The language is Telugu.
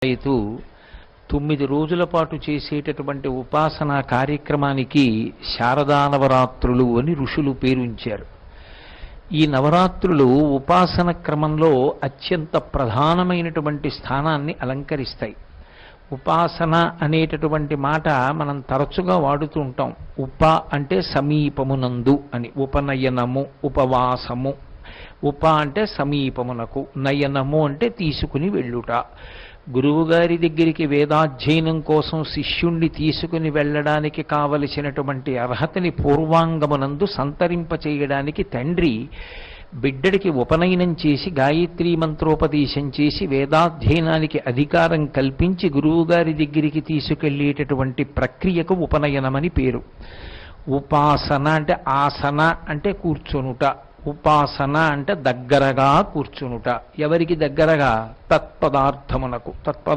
అయితూ 9 రోజుల పాటు చేసేటటువంటి ఉపాసనా కార్యక్రమానికి శారదా నవరాత్రులు అని ఋషులు పేరుంచారు. ఈ నవరాత్రులు ఉపాసన క్రమంలో అత్యంత ప్రధానమైనటువంటి స్థానాన్ని అలంకరిస్తాయి. ఉపాసన అనేటటువంటి మాట మనం తరచుగా వాడుతూ ఉంటాం. ఉప అంటే సమీపమునందు అని, ఉపనయనము, ఉపవాసము. ఉప అంటే సమీపమునకు, నయనము అంటే తీసుకుని వెళ్ళుట. గురువుగారి దగ్గరికి వేదాధ్యయనం కోసం శిష్యుణ్ణి తీసుకుని వెళ్ళడానికి కావలసినటువంటి అర్హతని పూర్వాంగమునందు సంతరింపచేయడానికి తండ్రి బిడ్డడికి ఉపనయనం చేసి గాయత్రీ మంత్రోపదేశం చేసి వేదాధ్యయనానికి అధికారం కల్పించి గురువుగారి దగ్గరికి తీసుకెళ్లేటటువంటి ప్రక్రియకు ఉపనయనమని పేరు. ఉపాసన అంటే ఆసన అంటే కూర్చొనుట, ఉపాసన అంటే దగ్గరగా కూర్చునుట. ఎవరికి దగ్గరగా? తత్పదార్థమునకు.